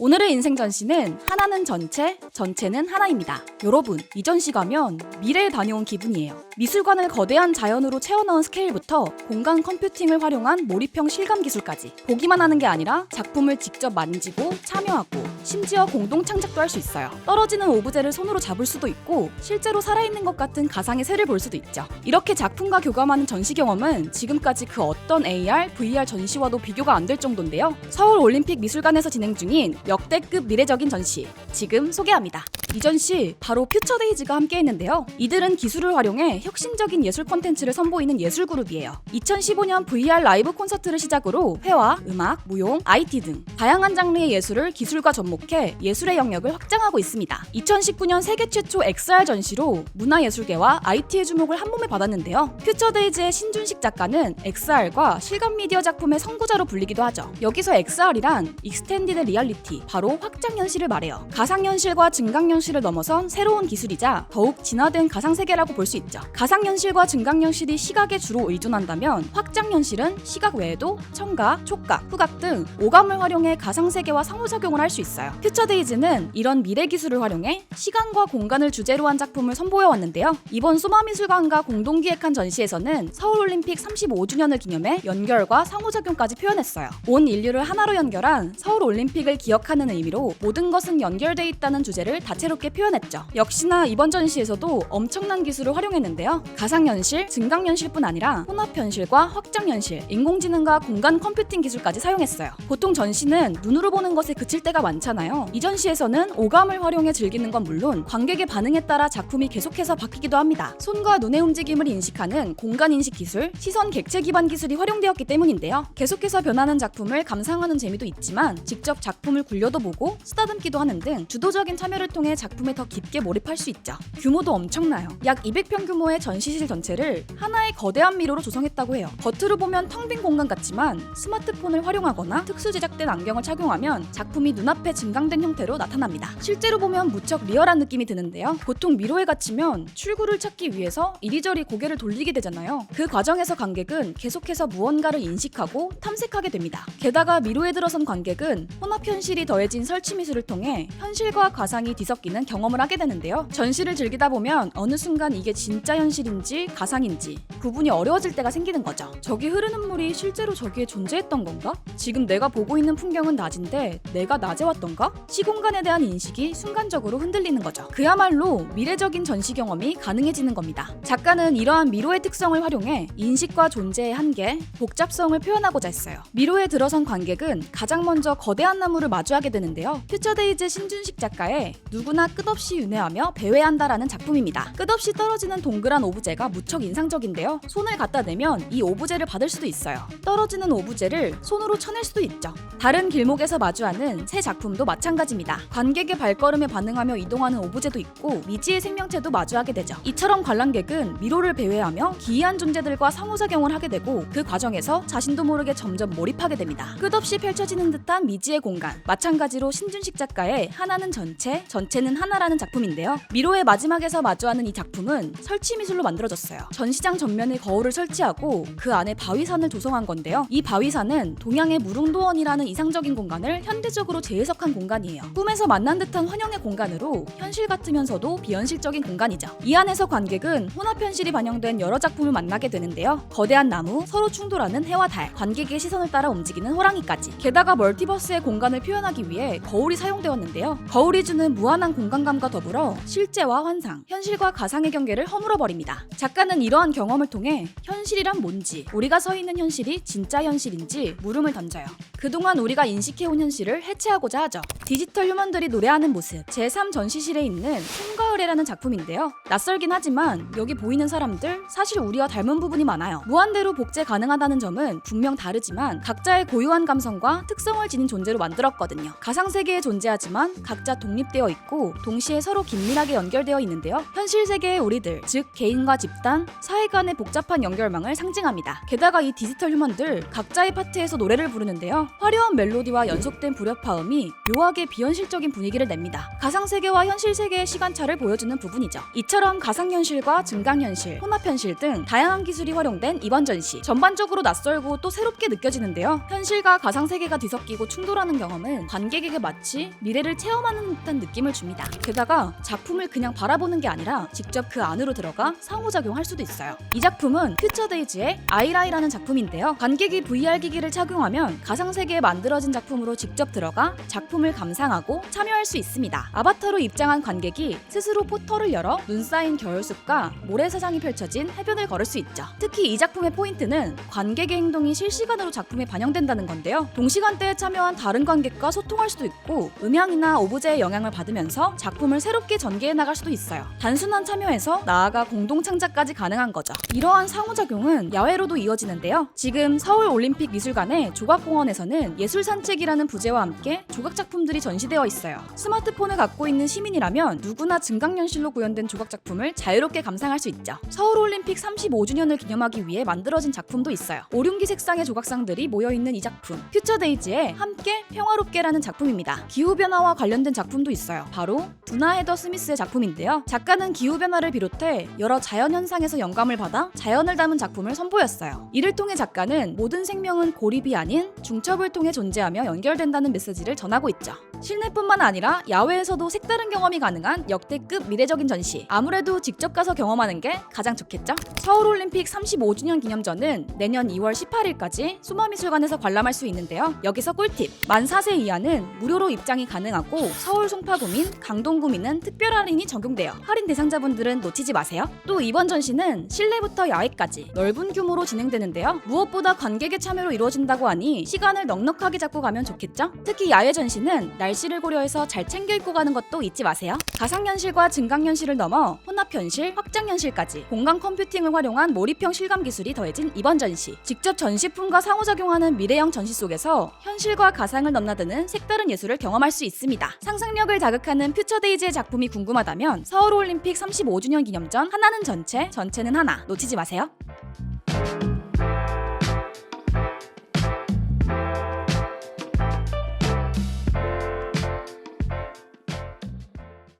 오늘의 인생 전시는 하나는 전체, 전체는 하나입니다. 여러분, 이 전시 가면 미래에 다녀온 기분이에요. 미술관을 거대한 자연으로 채워넣은 스케일부터 공간 컴퓨팅을 활용한 몰입형 실감 기술까지 보기만 하는 게 아니라 작품을 직접 만지고 참여하고 심지어 공동 창작도 할 수 있어요. 떨어지는 오브제를 손으로 잡을 수도 있고 실제로 살아있는 것 같은 가상의 새를 볼 수도 있죠. 이렇게 작품과 교감하는 전시 경험은 지금까지 그 어떤 AR, VR 전시와도 비교가 안 될 정도인데요. 서울 올림픽 미술관에서 진행 중인 역대급 미래적인 전시, 지금 소개합니다. 이 전시 바로 퓨처데이즈가 함께했는데요. 이들은 기술을 활용해 혁신적인 예술 콘텐츠를 선보이는 예술 그룹이에요. 2015년 VR 라이브 콘서트를 시작으로 회화, 음악, 무용, IT 등 다양한 장르의 예술을 기술과 접목해 예술의 영역을 확장하고 있습니다. 2019년 세계 최초 XR 전시로 문화예술계와 IT의 주목을 한몸에 받았는데요. 퓨처데이즈의 신준식 작가는 XR과 실감 미디어 작품의 선구자로 불리기도 하죠. 여기서 XR이란 익스텐디드 리얼리티, 바로 확장현실을 말해요. 가상현실과 증강현실을 넘어선 새로운 기술이자 더욱 진화된 가상세계라고 볼 수 있죠. 가상현실과 증강현실이 시각에 주로 의존한다면 확장현실은 시각 외에도 청각, 촉각, 후각 등 오감을 활용해 가상세계와 상호작용을 할 수 있어요. 퓨처데이즈는 이런 미래 기술을 활용해 시간과 공간을 주제로 한 작품을 선보여왔는데요. 이번 소마미술관과 공동 기획한 전시에서는 서울올림픽 35주년을 기념해 연결과 상호작용까지 표현했어요. 온 인류를 하나로 연결한 서울올림픽을 기억하는 의미로 모든 것은 연결돼 있다는 주제를 다채롭게 표현했죠. 역시나 이번 전시에서도 엄청난 기술을 활용했는데요. 가상현실, 증강현실뿐 아니라 혼합현실과 확장현실, 인공지능과 공간 컴퓨팅 기술까지 사용했어요. 보통 전시는 눈으로 보는 것에 그칠 때가 많잖아요. 이 전시에서는 오감을 활용해 즐기는 건 물론 관객의 반응에 따라 작품이 계속해서 바뀌기도 합니다. 손과 눈의 움직임을 인식하는 공간인식 기술, 시선 객체 기반 기술이 활용되었기 때문인데요. 계속해서 변하는 작품을 감상하는 재미도 있지만 직접 작품을 굴려도 보고 쓰다듬기도 하는 등 주도적인 참여를 통해 작품에 더 깊게 몰입할 수 있죠. 규모도 엄청나요. 약 200평 규모의 전시실 전체를 하나의 거대한 미로로 조성했다고 해요. 겉으로 보면 텅 빈 공간 같지만 스마트폰을 활용하거나 특수 제작된 안경을 착용하면 작품이 눈앞에 증강된 형태로 나타납니다. 실제로 보면 무척 리얼한 느낌이 드는데요. 보통 미로에 갇히면 출구를 찾기 위해서 이리저리 고개를 돌리게 되잖아요. 그 과정에서 관객은 계속해서 무언가를 인식하고 탐색하게 됩니다. 게다가 미로에 들어선 관객은 혼합현실이 더해진 설치 미술을 통해 현실과 가상이 뒤섞이는 경험을 하게 되는데요. 전시를 즐기다 보면 어느 순간 이게 진짜 현실인지 가상인지 구분이 어려워질 때가 생기는 거죠. 저기 흐르는 물이 실제로 저기에 존재했던 건가? 지금 내가 보고 있는 풍경은 낮인데 내가 낮에 왔던가? 시공간에 대한 인식이 순간적으로 흔들리는 거죠. 그야말로 미래적인 전시 경험이 가능해지는 겁니다. 작가는 이러한 미로의 특성을 활용해 인식과 존재의 한계, 복잡성을 표현하고자 했어요. 미로에 들어선 관객은 가장 먼저 거대한 나무를 마주하게 되는데요. 퓨처데이즈 신준식 작가의 누구나 끝없이 윤회하며 배회한다라는 작품입니다. 끝없이 떨어지는 동그란 오브제가 무척 인상적인데요. 손을 갖다 대면 이 오브제를 받을 수도 있어요. 떨어지는 오브제를 손으로 쳐낼 수도 있죠. 다른 길목에서 마주하는 새 작품도 마찬가지입니다. 관객의 발걸음에 반응하며 이동하는 오브제도 있고 미지의 생명체도 마주하게 되죠. 이처럼 관람객은 미로를 배회하며 기이한 존재들과 상호작용을 하게 되고 그 과정에서 자신도 모르게 점점 몰입하게 됩니다. 끝없이 펼쳐지는 듯한 미지의 공간, 마찬가지로 신준식 작가의 하나는 전체, 전체는 하나라는 작품인데요. 미로의 마지막에서 마주하는 이 작품은 설치 미술로 만들어졌어요. 전시장 전면에 거울을 설치하고 그 안에 바위산을 조성한 건데요. 이 바위산은 동양의 무릉도원이라는 이상적인 공간을 현대적으로 재해석한 공간이에요. 꿈에서 만난 듯한 환영의 공간으로 현실 같으면서도 비현실적인 공간이죠. 이 안에서 관객은 혼합현실이 반영된 여러 작품을 만나게 되는데요. 거대한 나무, 서로 충돌하는 해와 달, 관객의 시선을 따라 움직이는 호랑이까지. 게다가 멀티버스의 공간을 표현하기 위해 거울이 사용되었는데요. 거울이 주는 무한한 공간감과 더불어 실제와 환상, 현실과 가상의 경계를 허물어버립니다. 작가는 이러한 경험을 통해 현실이란 뭔지, 우리가 서 있는 현실이 진짜 현실인지 물음을 던져요. 그동안 우리가 인식해온 현실을 해체하고자 하죠. 디지털 휴먼들이 노래하는 모습, 제3 전시실에 있는 봄가을에라는 작품인데요. 낯설긴 하지만 여기 보이는 사람들 사실 우리와 닮은 부분이 많아요. 무한대로 복제 가능하다는 점은 분명 다르지만 각자의 고유한 감성과 특성을 지닌 존재로 만들었거든요. 가상세계에 존재하지만 각자 독립되어 있고 동시에 서로 긴밀하게 연결되어 있는데요. 현실 세계의 우리들, 즉 개인과 집단, 사회 간의 복잡한 연결망을 상징합니다. 게다가 이 디지털 휴먼들 각자의 파트에서 노래를 부르는데요. 화려한 멜로디와 연속된 불협화음이 묘하게 비현실적인 분위기를 냅니다. 가상세계와 현실세계의 시간차를 보여주는 부분이죠. 이처럼 가상현실과 증강현실, 혼합현실 등 다양한 기술이 활용된 이번 전시. 전반적으로 낯설고 또 새롭게 느껴지는데요. 현실과 가상세계가 뒤섞이고 충돌하는 경험은 관객에게 마치 미래를 체험하는 듯한 느낌을 줍니다. 게다가 작품을 그냥 바라보는 게 아니라 직접 그 안으로 들어가 상호작용할 수도 있어요. 이 작품은 퓨처데이즈의 아이라이라는 작품인데요. 관객이 VR 기기를 착용하면 가상세계에 만들어진 작품으로 직접 들어가 작품을 감상하고 참여할 수 있습니다. 아바타로 입장한 관객이 스스로 포털을 열어 눈 쌓인 겨울숲과 모래사장이 펼쳐진 해변을 걸을 수 있죠. 특히 이 작품의 포인트는 관객의 행동이 실시간으로 작품에 반영된다는 건데요. 동시간대에 참여한 다른 관객과 소통할 수도 있고 음향이나 오브제의 영향을 받으면서 작품을 새롭게 전개해 나갈 수도 있어요. 단순한 참여에서 나아가 공동 창작까지 가능한 거죠. 이러한 상호작용은 야외로도 이어지는데요. 지금 서울올림픽미술관의 조각공원에서는 예술산책이라는 부제와 함께 조각작품들이 전시되어 있어요. 스마트폰을 갖고 있는 시민이라면 누구나 증강현실로 구현된 조각작품을 자유롭게 감상할 수 있죠. 서울올림픽 35주년을 기념하기 위해 만들어진 작품도 있어요. 오륜기 색상의 조각상들이 모여있는 이 작품, 퓨처데이즈의 함께 평화롭게라는 작품입니다. 기후변화와 관련된 작품도 있어요. 바로 두나 헤더 스미스의 작품인데요. 작가는 기후변화를 비롯해 여러 자연현상에서 영감을 받아 자연을 담은 작품을 선보였어요. 이를 통해 작가는 모든 생명은 고립이 아닌 중첩을 통해 존재하며 연결된다는 메시지를 전하고 있죠. 실내뿐만 아니라 야외에서도 색다른 경험이 가능한 역대급 미래적인 전시. 아무래도 직접 가서 경험하는 게 가장 좋겠죠? 서울올림픽 35주년 기념전은 내년 2월 18일까지 소마미술관에서 관람할 수 있는데요. 여기서 꿀팁! 만 4세 이하는 무료로 입장이 가능하고 서울 송파구민, 강동구민은 특별 할인이 적용돼요. 할인 대상자분들은 놓치지 마세요. 또 이번 전시는 실내부터 야외까지 넓은 규모로 진행되는데요. 무엇보다 관객의 참여로 이루어진다고 하니 시간을 넉넉하게 잡고 가면 좋겠죠? 특히 야외 전시는 날씨를 고려해서 잘 챙겨 입고 가는 것도 잊지 마세요. 가상현실과 증강현실을 넘어 혼합현실, 확장현실까지 공간 컴퓨팅을 활용한 몰입형 실감 기술이 더해진 이번 전시. 직접 전시품과 상호작용하는 미래형 전시 속에서 현실과 가상을 넘나드는 색다른 예술을 경험할 수 있습니다. 상상력을 자극하는 퓨처데이즈의 작품이 궁금하다면 서울올림픽 35주년 기념전 하나는 전체, 전체는 하나 놓치지 마세요.